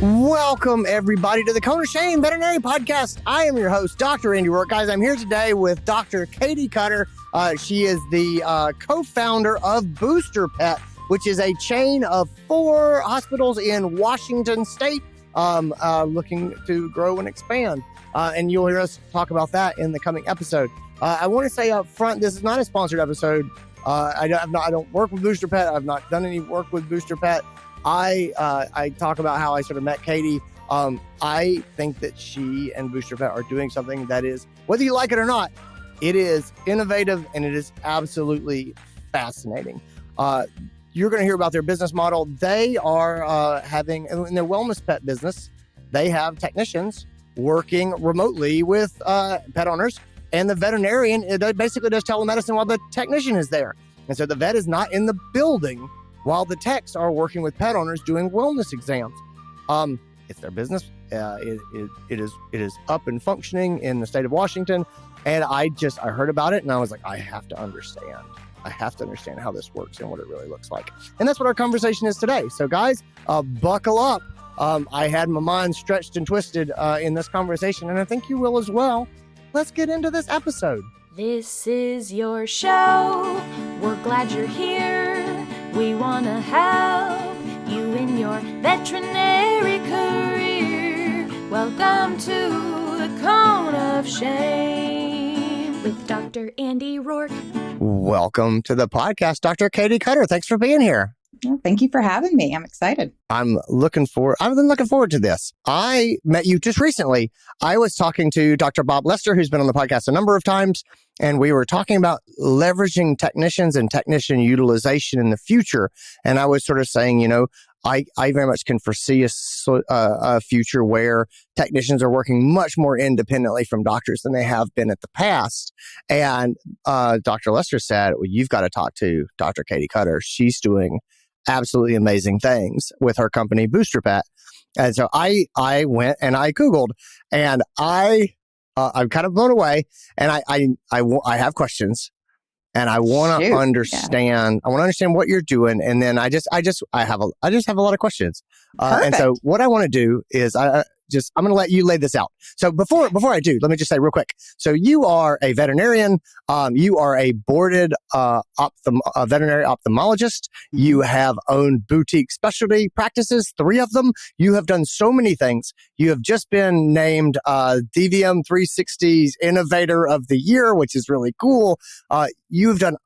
Welcome, everybody, to the Cone of Shame Veterinary Podcast. I am your host, Dr. DrAndyRoark. Guys, I'm here today with Dr. Katie Cutter. She is the co-founder of BoosterPet, which is a chain of 4 hospitals in Washington State looking to grow and expand. And you'll hear us talk about that in the coming episode. I want to say up front, this is not a sponsored episode. I don't work with BoosterPet. I've not done any work with BoosterPet. I talk about how I sort of met Katie. I think that she and BoosterPet are doing something that is, whether you like it or not, it is innovative and it is absolutely fascinating. You're going to hear about their business model. They are having, in their wellness pet business, they have technicians working remotely with pet owners, and the veterinarian basically does telemedicine while the technician is there. And so the vet is not in the building while the techs are working with pet owners doing wellness exams. It's their business. It is up and functioning in the state of Washington. And I heard about it and I was like, I have to understand. I have to understand how this works and what it really looks like. And that's what our conversation is today. So guys, buckle up. I had my mind stretched and twisted in this conversation, and I think you will as well. Let's get into this episode. This is your show. We're glad you're here. We want to help you in your veterinary career. Welcome to the Cone of Shame with Dr. DrAndyRoark. Welcome to the podcast, Dr. Katie Cutter. Thanks for being here. Well, thank you for having me. I'm excited. I've been looking forward to this. I met you just recently. I was talking to Dr. Bob Lester, who's been on the podcast a number of times, and we were talking about leveraging technicians and technician utilization in the future. And I was sort of saying, I very much can foresee a future where technicians are working much more independently from doctors than they have been at the past. And Dr. Lester said, well, you've got to talk to Dr. Katie Cutter. She's doing absolutely amazing things with her company, BoosterPet. And so I went and I Googled, and I'm kind of blown away. And I have questions, and I want to understand. I want to understand what you're doing, and then I just have a lot of questions. And so what I want to do is I'm going to let you lay this out. So before I do, let me just say real quick. So you are a veterinarian. You are a boarded veterinary ophthalmologist. You have owned boutique specialty practices, 3 of them. You have done so many things. You have just been named DVM 360's Innovator of the Year, which is really cool. You've done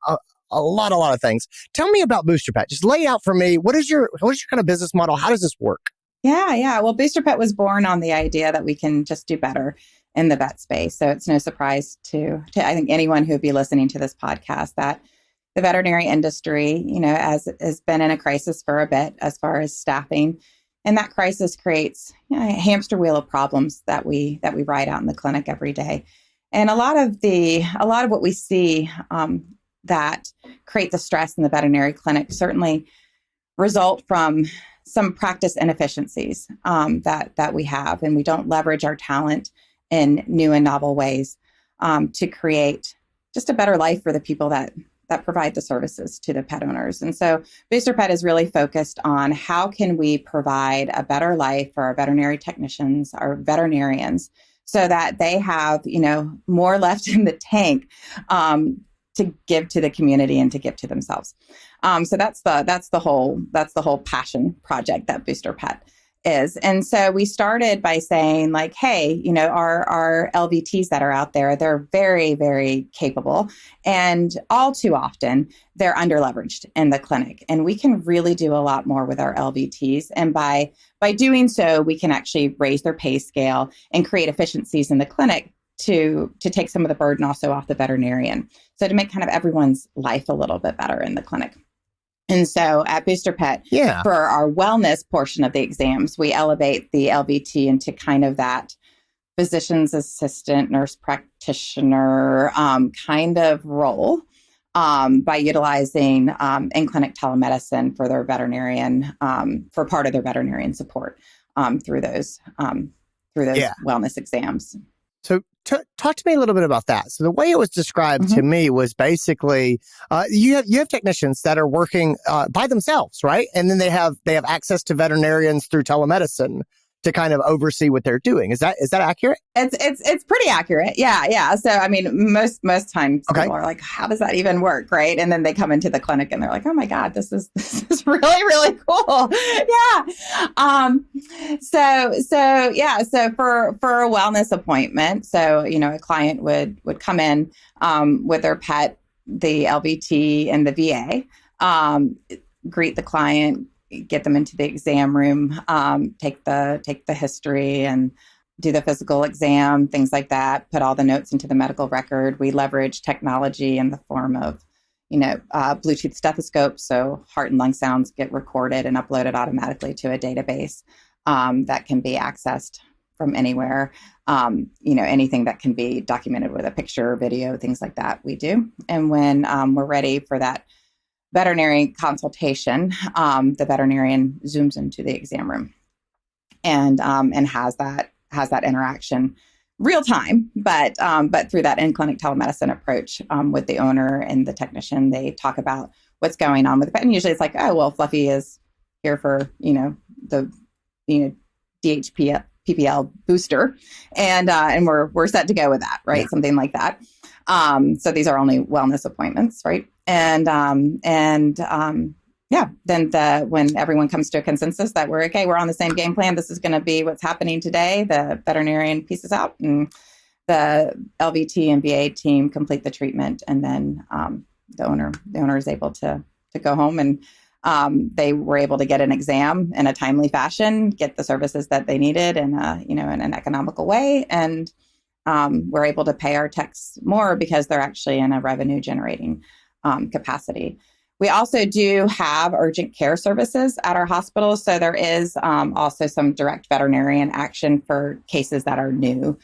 a lot of things. Tell me about BoosterPet. Just lay out for me. What is your kind of business model? How does this work? Yeah. Well, BoosterPet was born on the idea that we can just do better in the vet space. So it's no surprise to I think anyone who would be listening to this podcast that the veterinary industry, has been in a crisis for a bit as far as staffing, and that crisis creates a hamster wheel of problems that we ride out in the clinic every day. And a lot of what we see that create the stress in the veterinary clinic certainly result from some practice inefficiencies that we have, and we don't leverage our talent in new and novel ways to create just a better life for the people that provide the services to the pet owners. And so BoosterPet is really focused on how can we provide a better life for our veterinary technicians, our veterinarians, so that they have more left in the tank to give to the community and to give to themselves. So that's the whole passion project that BoosterPet is. And so we started by saying like, hey, our LVTs that are out there, they're very, very capable. And all too often they're underleveraged in the clinic. And we can really do a lot more with our LVTs. And by doing so, we can actually raise their pay scale and create efficiencies in the clinic to take some of the burden also off the veterinarian. So to make kind of everyone's life a little bit better in the clinic. And so at BoosterPet, for our wellness portion of the exams, we elevate the LVT into kind of that physician's assistant, nurse practitioner kind of role by utilizing in-clinic telemedicine for their veterinarian, for part of their veterinarian support through those wellness exams. So talk to me a little bit about that. So the way it was described to me was basically you have technicians that are working by themselves, right? And then they have access to veterinarians through telemedicine. to kind of oversee what they're doing. Is that accurate? It's pretty accurate. Yeah. So I mean, most times people are like, how does that even work, right? And then they come into the clinic and they're like, oh my God, this is really, really cool. Yeah. So for a wellness appointment, so a client would come in with their pet, the LVT and the VA, greet the client, get them into the exam room, take the history and do the physical exam, things like that, put all the notes into the medical record. We leverage technology in the form of, Bluetooth stethoscopes. So heart and lung sounds get recorded and uploaded automatically to a database that can be accessed from anywhere. Anything that can be documented with a picture, video, things like that, we do. And when we're ready for that veterinary consultation, the veterinarian zooms into the exam room and has that interaction real time, but through that in-clinic telemedicine approach with the owner and the technician. They talk about what's going on with the pet, and usually it's like, oh well, Fluffy is here for the DHP PPL booster, and we're set to go with that, right? Yeah. Something like that. So these are only wellness appointments, right? Then when everyone comes to a consensus that we're okay, we're on the same game plan, this is going to be what's happening today, the veterinarian pieces out and the LVT and VA team complete the treatment. And then the owner is able to go home, and they were able to get an exam in a timely fashion, get the services that they needed in an economical way. And we're able to pay our techs more because they're actually in a revenue generating capacity. We also do have urgent care services at our hospital. So there is also some direct veterinarian action for cases that are new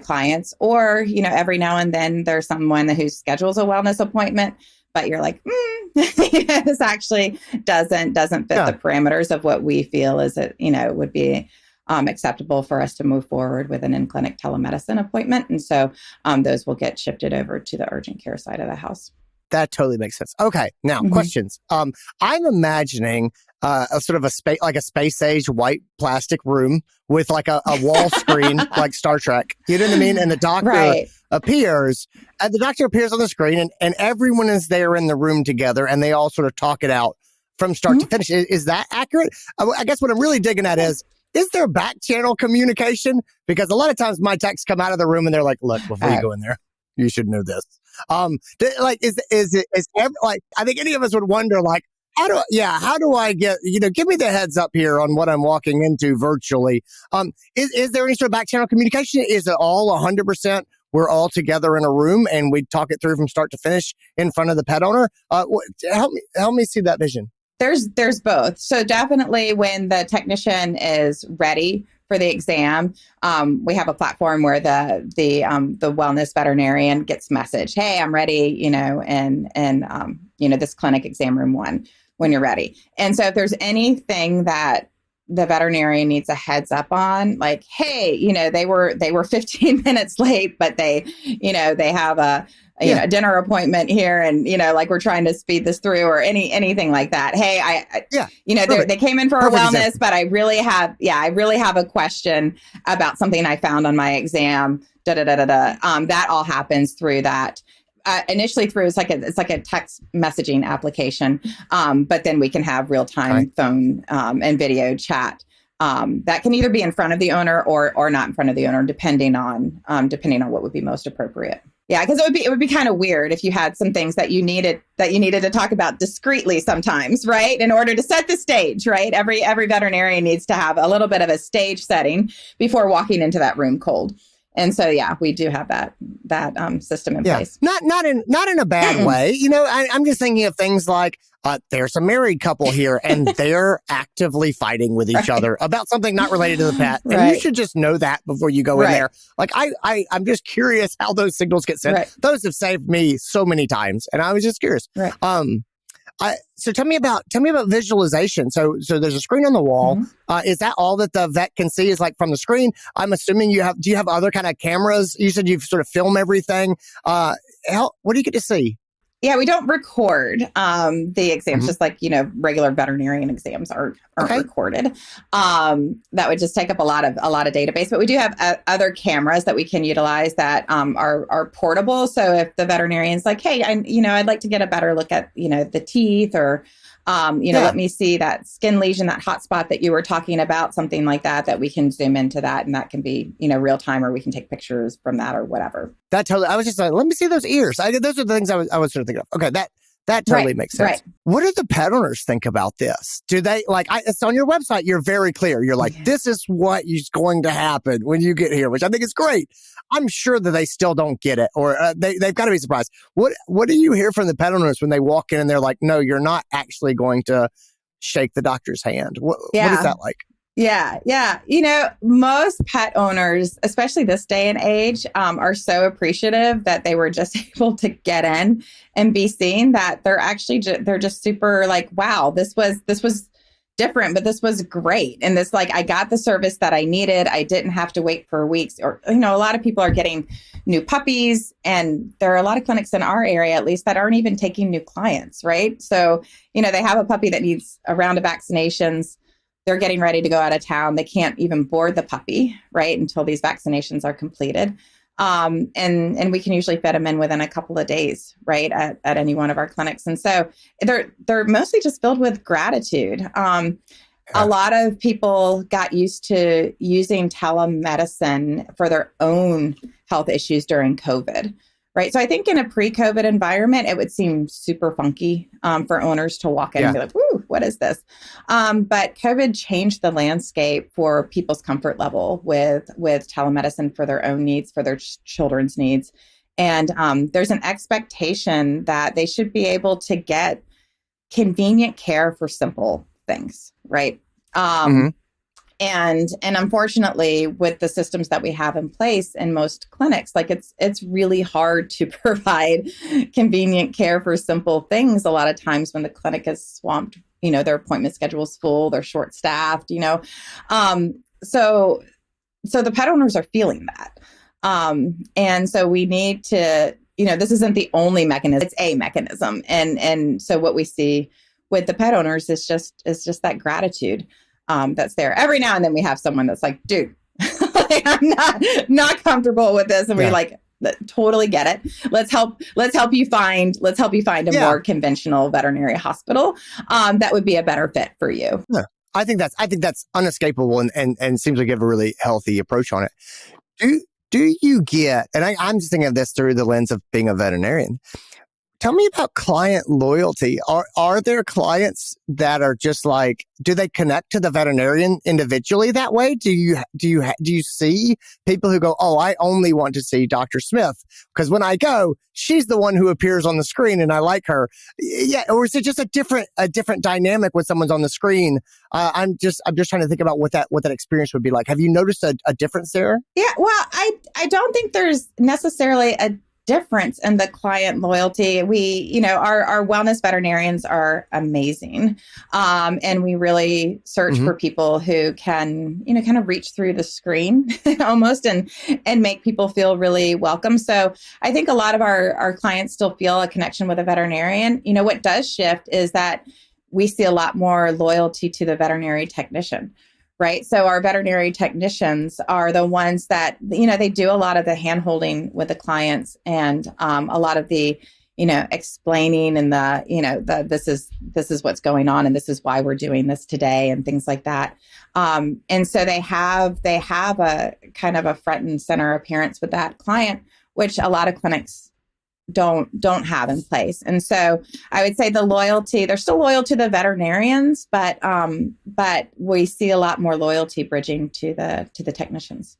clients, or, every now and then there's someone who schedules a wellness appointment, but you're like, this actually doesn't fit the parameters of what we feel is would be acceptable for us to move forward with an in-clinic telemedicine appointment. And so those will get shifted over to the urgent care side of the house. That totally makes sense. Okay. Now, questions. I'm imagining a sort of a space age white plastic room with like a wall screen, like Star Trek. You know what I mean? And the doctor appears, and the doctor appears on the screen, and everyone is there in the room together, and they all sort of talk it out from start to finish. Is that accurate? I guess what I'm really digging at is there back channel communication? Because a lot of times my techs come out of the room and they're like, look, before you go in there, you should know this. I think any of us would wonder, like, how do I get, give me the heads up here on what I'm walking into virtually. Is there any sort of back channel communication? Is it all 100%? We're all together in a room and we talk it through from start to finish in front of the pet owner. Help me see that vision. There's both. So definitely when the technician is ready for the exam, we have a platform where the wellness veterinarian gets message, hey, I'm ready, this clinic exam room 1 when you're ready. And so if there's anything that the veterinarian needs a heads up on, like, hey, they were 15 minutes late, but they have a dinner appointment here, and we're trying to speed this through, or anything like that. Hey, they came in for a wellness, but I really have a question about something I found on my exam. That all happens through that. Initially through it's like a text messaging application, but then we can have real time phone and video chat that can either be in front of the owner or not in front of the owner, depending on what would be most appropriate. Yeah, because it would be kind of weird if you had some things that you needed to talk about discreetly sometimes, right? In order to set the stage, right? Every veterinarian needs to have a little bit of a stage setting before walking into that room cold. And so, we do have that system in place. Not in a bad way. I'm just thinking of things like there's a married couple here and they're actively fighting with each other about something not related to the pet. And you should just know that before you go in there. Like I'm just curious how those signals get sent. Those have saved me so many times, and I was just curious. So tell me about visualization. So there's a screen on the wall. Is that all that the vet can see is like from the screen? I'm assuming do you have other kind of cameras? You said you sort of film everything. What do you get to see? Yeah, we don't record the exams, just like, regular veterinarian exams aren't recorded. That would just take up a lot of database. But we do have other cameras that we can utilize that are portable. So if the veterinarian's like, hey, I'd like to get a better look at, the teeth or, let me see that skin lesion, that hot spot that you were talking about, something like that we can zoom into that. And that can be, real time, or we can take pictures from that or whatever. That totally, I was just like, let me see those ears. Those are the things I was sort of thinking of. Okay, that totally makes sense. Right. What do the pet owners think about this? Do they it's on your website, you're very clear. You're like, this is what is going to happen when you get here, which I think is great. I'm sure that they still don't get it, or they've got to be surprised. What do you hear from the pet owners when they walk in and they're like, no, you're not actually going to shake the doctor's hand? What is that like? Yeah. Most pet owners, especially this day and age, are so appreciative that they were just able to get in and be seen, that they're just super like, wow, this was different, but this was great. And this, I got the service that I needed. I didn't have to wait for weeks. Or, a lot of people are getting new puppies, and there are a lot of clinics in our area, at least, that aren't even taking new clients, right? So, they have a puppy that needs a round of vaccinations. They're getting ready to go out of town. They can't even board the puppy, right, until these vaccinations are completed. And we can usually fit them in within a couple of days, right, at any one of our clinics. And so they're mostly just filled with gratitude. A lot of people got used to using telemedicine for their own health issues during COVID. Right. So I think in a pre-COVID environment, it would seem super funky for owners to walk in and be like, "Woo, what is this?" But COVID changed the landscape for people's comfort level with telemedicine for their own needs, for their children's needs. And there's an expectation that they should be able to get convenient care for simple things. Right. And unfortunately, with the systems that we have in place in most clinics, it's really hard to provide convenient care for simple things. A lot of times when the clinic is swamped, their appointment schedule is full, they're short staffed, so the pet owners are feeling that. And so we need to, this isn't the only mechanism, it's a mechanism. And so what we see with the pet owners is just that gratitude. That's there. Every now and then we have someone that's like, dude, I'm not comfortable with this. And we totally get it. Let's help you find a more conventional veterinary hospital that would be a better fit for you. Yeah. I think that's unescapable and seems like you have a really healthy approach on it. Do you get, and I'm just thinking of this through the lens of being a veterinarian. Tell me about client loyalty. Are there clients that are just like, do they connect to the veterinarian individually that way? Do you see people who go, oh, I only want to see Dr. Smith because when I go, she's the one who appears on the screen and I like her. Yeah, or is it just a different dynamic when someone's on the screen? I'm just trying to think about what that experience would be like. Have you noticed a difference there? Yeah, well, I don't think there's necessarily a difference in the client loyalty. We, our wellness veterinarians are amazing. And we really search for people who can, kind of reach through the screen almost and make people feel really welcome. So I think a lot of our clients still feel a connection with a veterinarian. What does shift is that we see a lot more loyalty to the veterinary technician. Right. So our veterinary technicians are the ones that, they do a lot of the hand-holding with the clients and a lot of the, explaining and this is what's going on and this is why we're doing this today and things like that. And so they have a kind of a front and center appearance with that client, which a lot of clinics don't have in place. And so I would say the loyalty, they're still loyal to the veterinarians, but we see a lot more loyalty bridging to the technicians.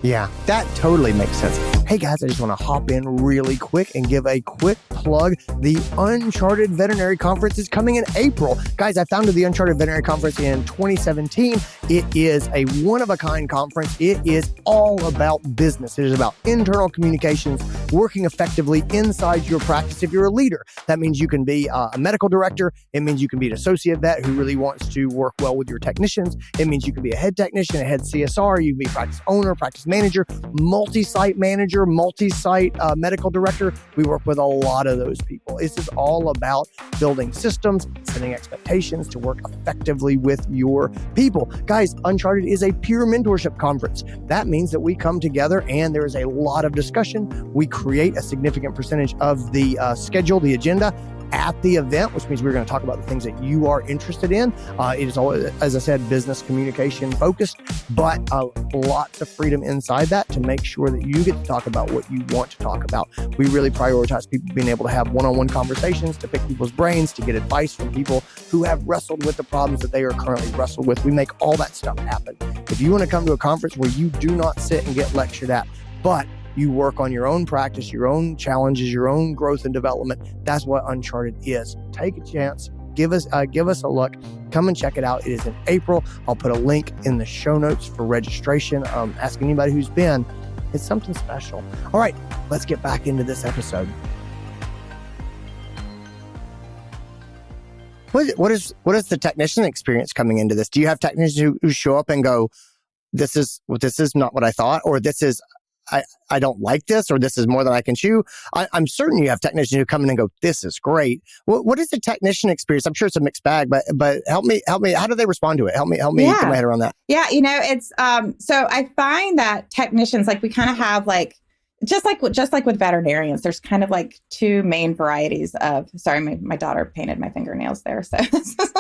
Yeah, that totally makes sense. Hey guys, I just want to hop in really quick and give a quick plug. The Uncharted Veterinary Conference is coming in April. Guys, I founded the Uncharted Veterinary Conference in 2017. It is a one-of-a-kind conference. It is all about business. It is about internal communications, working effectively inside your practice if you're a leader. That means you can be a medical director. It means you can be an associate vet who really wants to work well with your technicians. It means you can be a head technician, a head CSR. You can be a practice owner, practice manager, multi-site manager, multi-site medical director. We work with a lot of those people. This is all about building systems, setting expectations to work effectively with your people. Guys, Uncharted is a peer mentorship conference. That means that we come together and there is a lot of discussion. We create a significant percentage of the schedule, the agenda, at the event, which means we're going to talk about the things that you are interested in. It is always, as I said, business communication focused, but lots of freedom inside that to make sure that you get to talk about what you want to talk about. We really prioritize people being able to have one-on-one conversations, to pick people's brains, to get advice from people who have wrestled with the problems that they are currently wrestled with. We make all that stuff happen. If you want to come to a conference where you do not sit and get lectured at, but you work on your own practice, your own challenges, your own growth and development, that's what Uncharted is. Take a chance. Give us a look. Come and check it out. It is in April. I'll put a link in the show notes for registration. Ask anybody who's been. It's something special. All right, let's get back into this episode. What is the technician experience coming into this? Do you have technicians who show up and go, this is not what I thought, or this is I don't like this, or this is more than I can chew? I'm certain you have technicians who come in and go, this is great. What is the technician experience? I'm sure it's a mixed bag, but help me. How do they respond to it? Help me get my head around that. Yeah, it's so I find that technicians, like, we kind of have like, just like with veterinarians, there's kind of like two main varieties of, sorry, my daughter painted my fingernails there. So this is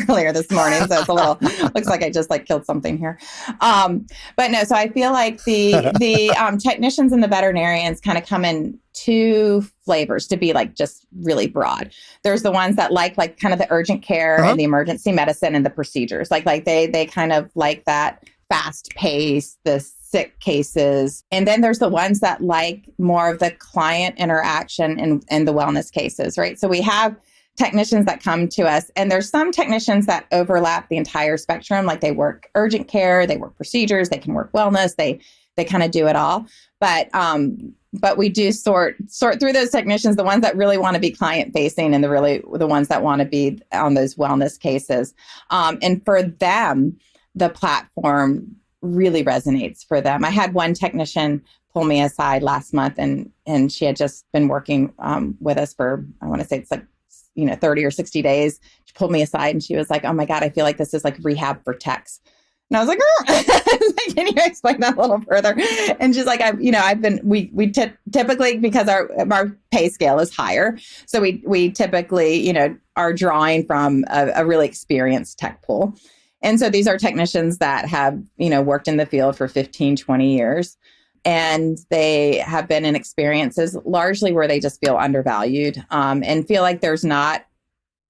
earlier this morning. So it's a little, looks like I just like killed something here. But no, so I feel like the technicians and the veterinarians kind of come in two flavors, to be like just really broad. There's the ones that like kind of the urgent care and the emergency medicine and the procedures. Like they kind of like that fast pace, the sick cases. And then there's the ones that like more of the client interaction and the wellness cases, right? So we have technicians that come to us, and there's some technicians that overlap the entire spectrum. Like they work urgent care, they work procedures, they can work wellness, they kind of do it all. But we do sort through those technicians, the ones that really want to be client facing and the ones that want to be on those wellness cases. And for them, the platform really resonates for them. I had one technician pull me aside last month, and she had just been working with us for, I want to say it's like, 30 or 60 days. She pulled me aside and she was like, oh my God, I feel like this is like rehab for techs. And I was like, can you explain that a little further? And she's like, we typically, because our pay scale is higher, so we typically, are drawing from a really experienced tech pool. And so these are technicians that have, worked in the field for 15, 20 years. And they have been in experiences largely where they just feel undervalued and feel like there's not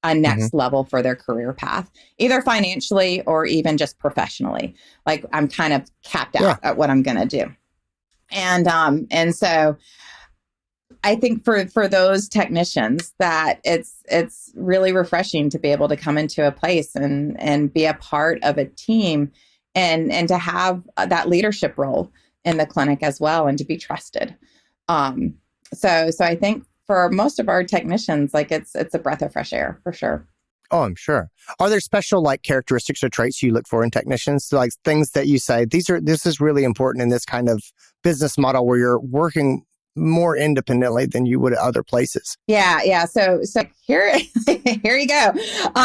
a next level for their career path, either financially or even just professionally. Like, I'm kind of capped out at what I'm going to do. And so I think for those technicians that it's really refreshing to be able to come into a place and be a part of a team and to have that leadership role in the clinic as well, and to be trusted. So I think for most of our technicians, like it's a breath of fresh air for sure. Oh, I'm sure. Are there special characteristics or traits you look for in technicians? Like things that you say, this is really important in this kind of business model where you're working more independently than you would at other places. Yeah. So here you go.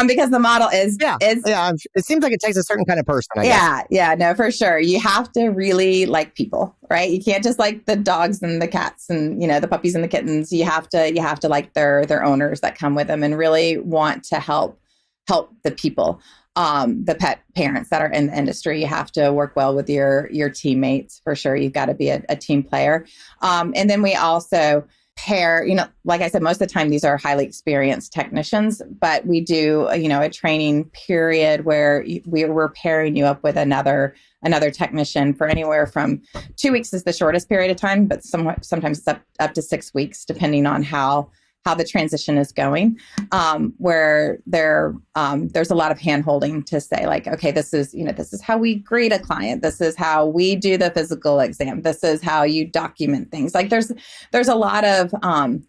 Because the model is. It seems like it takes a certain kind of person, I guess. Yeah, no, for sure. You have to really like people, right? You can't just like the dogs and the cats and, the puppies and the kittens. You have to like their owners that come with them and really want to help the people. The pet parents that are in the industry. You have to work well with your teammates for sure. You've got to be a team player. And then we also pair, like I said, most of the time these are highly experienced technicians, but we do, a training period where we're pairing you up with another technician for anywhere from 2 weeks is the shortest period of time, but sometimes it's up to 6 weeks, depending on how the transition is going, where there's a lot of hand-holding to say, like, okay, this is how we grade a client. This is how we do the physical exam. This is how you document things. Like there's a lot of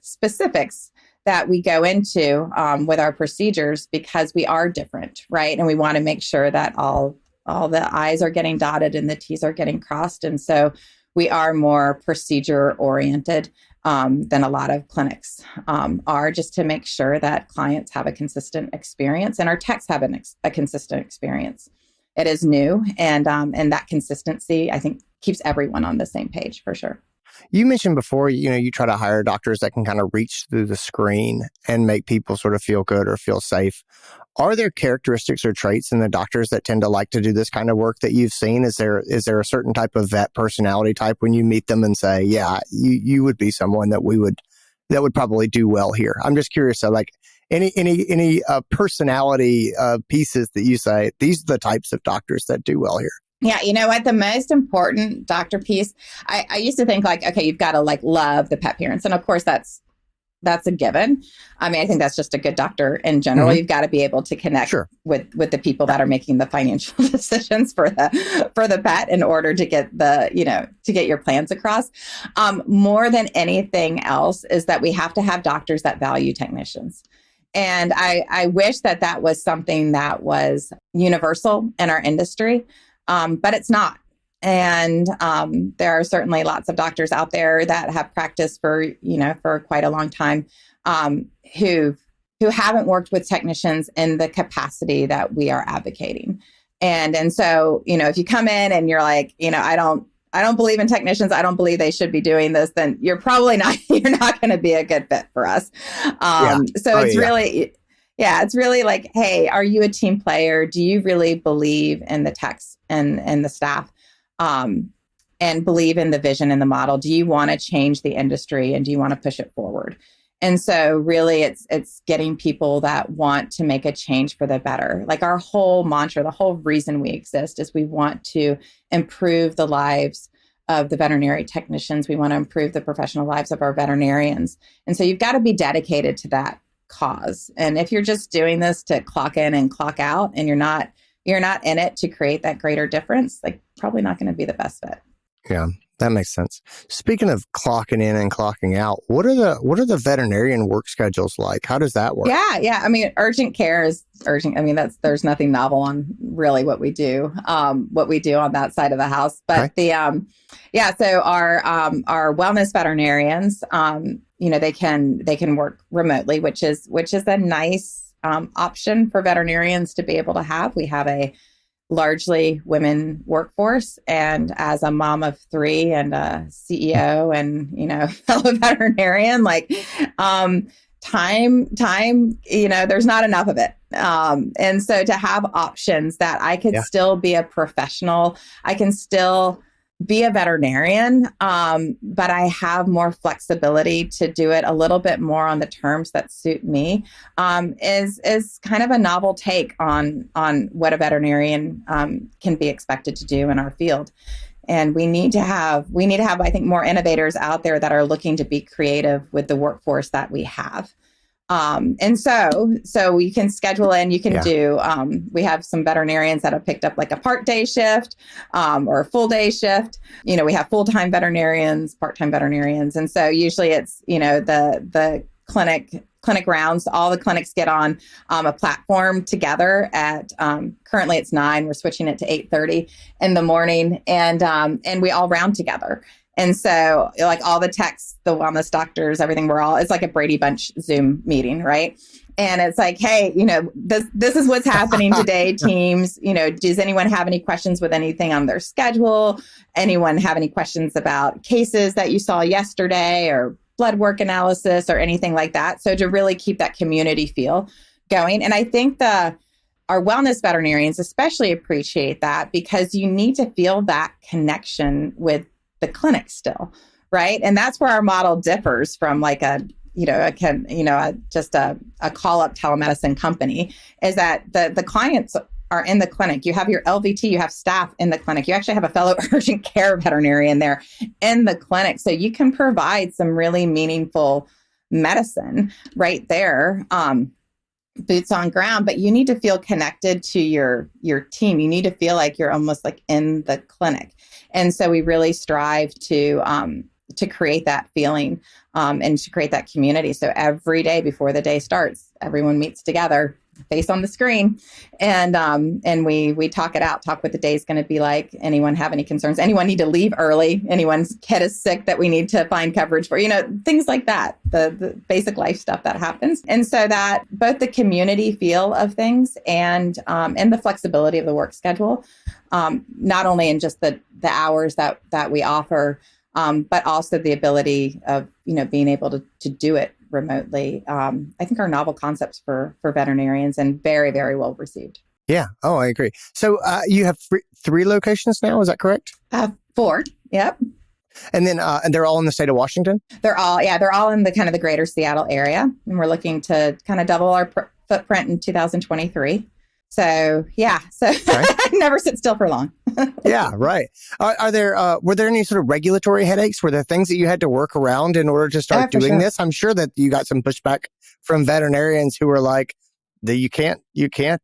specifics that we go into with our procedures because we are different, right? And we want to make sure that all all the I's are getting dotted and the T's are getting crossed. And so we are more procedure oriented than a lot of clinics are, just to make sure that clients have a consistent experience and our techs have a consistent experience. It is new, and that consistency, I think, keeps everyone on the same page for sure. You mentioned before, you try to hire doctors that can kind of reach through the screen and make people sort of feel good or feel safe. Are there characteristics or traits in the doctors that tend to like to do this kind of work that you've seen? Is there a certain type of vet personality type when you meet them and say, yeah, you would be someone that would probably do well here? I'm just curious. So like any personality pieces that you say, these are the types of doctors that do well here? Yeah, you know what? The most important doctor piece, I used to think like, okay, you've got to like love the pet parents. And of course, that's a given. I mean, I think that's just a good doctor in general. Mm-hmm. You've got to be able to connect with the people that are making the financial decisions for the pet in order to get to get your plans across. More than anything else is that we have to have doctors that value technicians. And I wish that was something that was universal in our industry. But it's not. And there are certainly lots of doctors out there that have practiced for quite a long time who haven't worked with technicians in the capacity that we are advocating. And so, if you come in and you're like, I don't believe in technicians, I don't believe they should be doing this, then you're not going to be a good fit for us. It's really like, hey, are you a team player? Do you really believe in the techs and the staff and believe in the vision and the model? Do you want to change the industry and do you want to push it forward? And so really it's getting people that want to make a change for the better. Like our whole mantra, the whole reason we exist is we want to improve the lives of the veterinary technicians. We want to improve the professional lives of our veterinarians. And so you've got to be dedicated to that cause. And if you're just doing this to clock in and clock out and you're not in it to create that greater difference, like probably not going to be the best fit. Yeah, that makes sense. Speaking of clocking in and clocking out, what are the veterinarian work schedules like? How does that work? Yeah. I mean, urgent care is urgent. I mean, there's nothing novel on really what we do on that side of the house. But so our wellness veterinarians, they can work remotely, which is a nice option for veterinarians to be able to have. We have a largely women workforce, and as a mom of 3 and a CEO and fellow veterinarian, like time, there's not enough of it. And so to have options that I could still be a professional, I can still be a veterinarian, but I have more flexibility to do it a little bit more on the terms that suit me, is kind of a novel take on what a veterinarian can be expected to do in our field. And we need to have, I think, more innovators out there that are looking to be creative with the workforce that we have. And so you can schedule in, you can do, we have some veterinarians that have picked up like a part-day shift, or a full-day shift. We have full-time veterinarians, part-time veterinarians. And so usually it's, the clinic rounds, all the clinics get on a platform together at, currently it's 9, we're switching it to 8:30 in the morning. And we all round together. And so like all the techs, the wellness doctors, everything, it's like a Brady Bunch Zoom meeting, right? And it's like, hey, this is what's happening today, teams. Does anyone have any questions with anything on their schedule? Anyone have any questions about cases that you saw yesterday or blood work analysis or anything like that? So to really keep that community feel going. And I think our wellness veterinarians especially appreciate that, because you need to feel that connection with the clinic still, right? And that's where our model differs from like just a call-up telemedicine company, is that the clients are in the clinic. You have your LVT, you have staff in the clinic. You actually have a fellow urgent care veterinarian there in the clinic. So you can provide some really meaningful medicine right there, boots on ground, but you need to feel connected to your team. You need to feel like you're almost like in the clinic. And so we really strive to create that feeling and to create that community. So every day before the day starts, everyone meets together face on the screen, and we talk it out, talk what the day's going to be like. Anyone have any concerns? Anyone need to leave early? Anyone's kid is sick that we need to find coverage for? Things like that, the basic life stuff that happens. And so that both the community feel of things and the flexibility of the work schedule, not only in just the hours that we offer, but also the ability of being able to do it remotely, I think are novel concepts for veterinarians and very, very well received. Yeah. Oh, I agree. So you have three locations now, is that correct? 4. Yep. And then and they're all in the state of Washington? They're all in the kind of the greater Seattle area. And we're looking to kind of double our footprint in 2023. So yeah, right. Never sit still for long. Yeah, right. Are there were there any sort of regulatory headaches? Were there things that you had to work around in order to start doing this? I'm sure that you got some pushback from veterinarians who were like, that you can't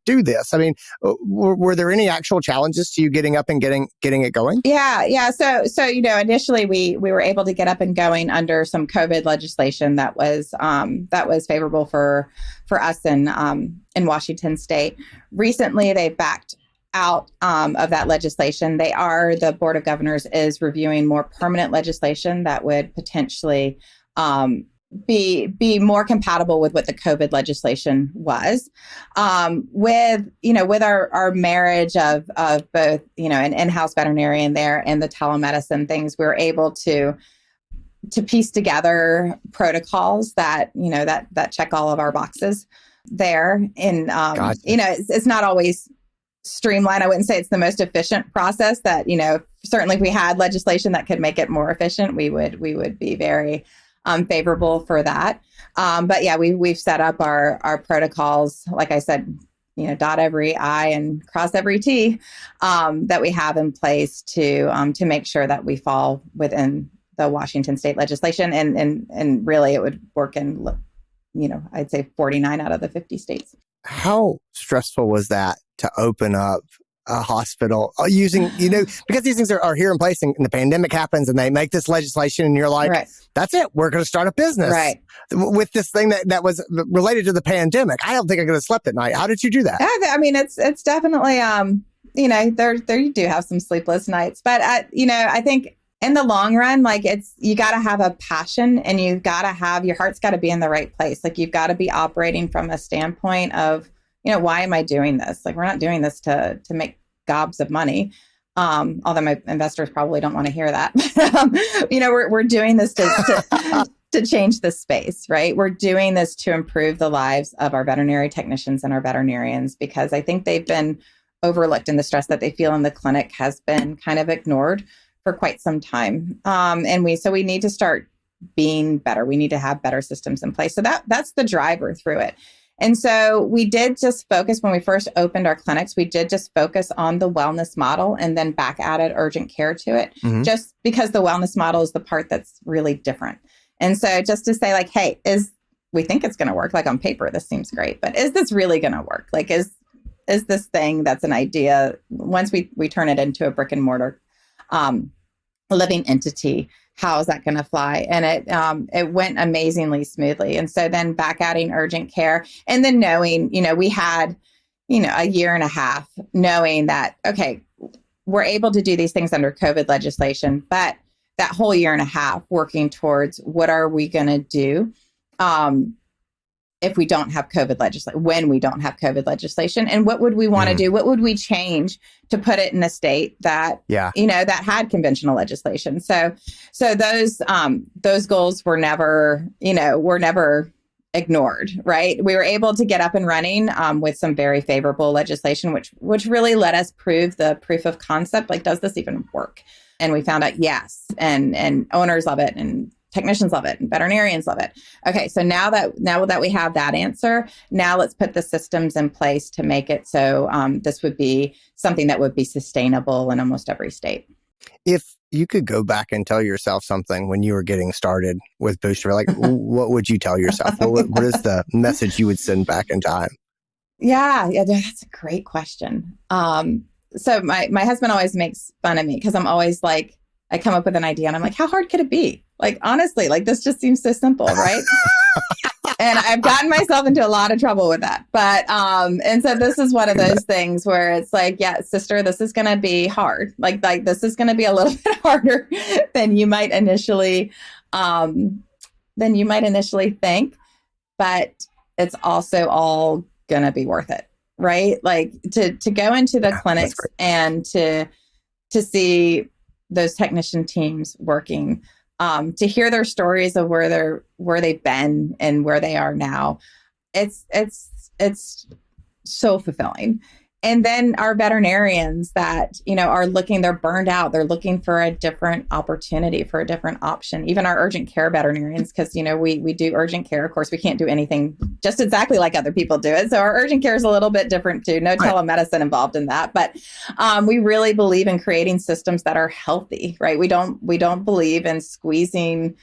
do this. I mean, were there any actual challenges to you getting up and getting it going? Yeah. So initially we were able to get up and going under some COVID legislation that was favorable for us in Washington State. Recently, they backed out of that legislation. The Board of Governors is reviewing more permanent legislation that would potentially be more compatible with what the COVID legislation was, with our marriage of both, an in-house veterinarian there and the telemedicine things. We were able to piece together protocols that check all of our boxes there. And, Gotcha. It's not always streamlined. I wouldn't say it's the most efficient process that, certainly if we had legislation that could make it more efficient, we would be very favorable for that. But yeah, we've set up our protocols, like I said, dot every I and cross every T, that we have in place to make sure that we fall within the Washington state legislation. And really it would work in, I'd say 49 out of the 50 states. How stressful was that to open up a hospital using, because these things are here in place and the pandemic happens and they make this legislation and you're like, right. That's it. We're going to start a business with this thing that was related to the pandemic. I don't think I could have slept at night. How did you do that? I mean, it's definitely, there you do have some sleepless nights, but I think in the long run, you got to have a passion and you've got to have, your heart's got to be in the right place. Like you've got to be operating from a standpoint of, why am I doing this? Like, we're not doing this to make gobs of money. Although my investors probably don't want to hear that. We're doing this to change the space, right? We're doing this to improve the lives of our veterinary technicians and our veterinarians, because I think they've been overlooked and the stress that they feel in the clinic has been kind of ignored for quite some time. And we need to start being better. We need to have better systems in place. So that's the driver through it. And so we did just focus, when we first opened our clinics, we did just focus on the wellness model and then back added urgent care to it, just because the wellness model is the part that's really different. And so just to say hey, we think it's going to work, on paper, this seems great, but is this really going to work? Is this thing that's an idea, once we turn it into a brick and mortar living entity, how is that going to fly? And it went amazingly smoothly. And so then back adding urgent care, and then knowing, we had, a year and a half knowing that, okay, we're able to do these things under COVID legislation, but that whole year and a half working towards what are we going to do if we don't have COVID legislation, when we don't have COVID legislation, and what would we want to do? What would we change to put it in a state that, that had conventional legislation? So those goals were never ignored, right? We were able to get up and running with some very favorable legislation, which really let us prove the proof of concept. Does this even work? And we found out, yes, and owners love it, and technicians love it, and veterinarians love it. Okay, so now that we have that answer, now let's put the systems in place to make it so this would be something that would be sustainable in almost every state. If you could go back and tell yourself something when you were getting started with Booster, what would you tell yourself? What is the message you would send back in time? Yeah, that's a great question. So my husband always makes fun of me because I'm always I come up with an idea and I'm like, how hard could it be? Honestly, this just seems so simple, right? And I've gotten myself into a lot of trouble with that. But, and so this is one of those things where it's like, yeah, sister, this is going to be hard. Like this is going to be a little bit harder than you might initially think, but it's also all going to be worth it. Right. Like to go into the clinics and to see those technician teams working, to hear their stories of where they've been and where they are now. It's so fulfilling. And then our veterinarians that, are looking, they're burned out. They're looking for a different opportunity, for a different option. Even our urgent care veterinarians, because, we do urgent care. Of course, we can't do anything just exactly like other people do it. So our urgent care is a little bit different too. No telemedicine involved in that. But we really believe in creating systems that are healthy, right? We don't believe in squeezing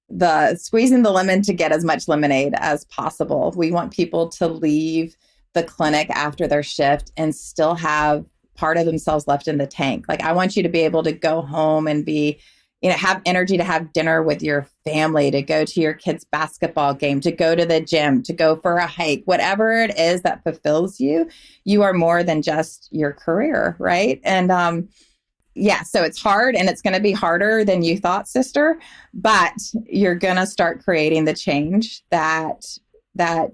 the lemon to get as much lemonade as possible. We want people to leave the clinic after their shift and still have part of themselves left in the tank. Like I want you to be able to go home and be, have energy to have dinner with your family, to go to your kids' basketball game, to go to the gym, to go for a hike, whatever it is that fulfills you. You are more than just your career, right? And so it's hard, and it's going to be harder than you thought, sister, but you're going to start creating the change that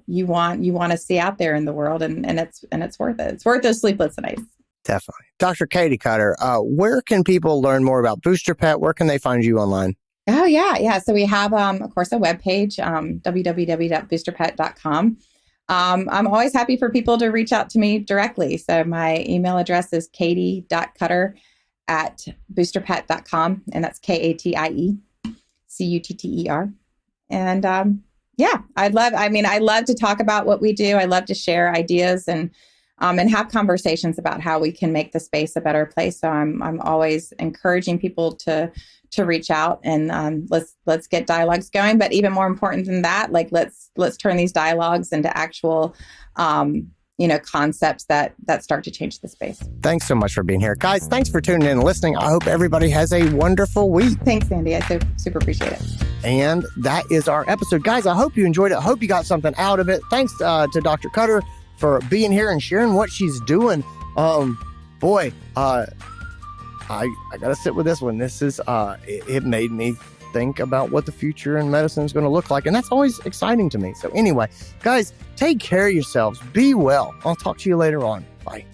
you want to see out there in the world, and it's worth it. It's worth those sleepless nights. Definitely. Dr. Katie Cutter, where can people learn more about BoosterPet? Where can they find you online? Oh, yeah. So we have, of course, a webpage, www.boosterpet.com. I'm always happy for people to reach out to me directly. So my email address is katie.cutter@boosterpet.com, and that's KATIECUTTER. And I love to talk about what we do. I love to share ideas and have conversations about how we can make the space a better place. So I'm always encouraging people to reach out and let's get dialogues going. But even more important than that, like let's turn these dialogues into actual concepts that start to change the space. Thanks so much for being here, guys. Thanks for tuning in and listening. I hope everybody has a wonderful week. Thanks, Sandy. I super appreciate it. And that is our episode, guys. I hope you enjoyed it. I hope you got something out of it. Thanks to Dr. Cutter for being here and sharing what she's doing. I gotta sit with this one. This is it made me think about what the future in medicine is going to look like, and that's always exciting to me. So anyway, guys, take care of yourselves. Be well. I'll talk to you later on. Bye.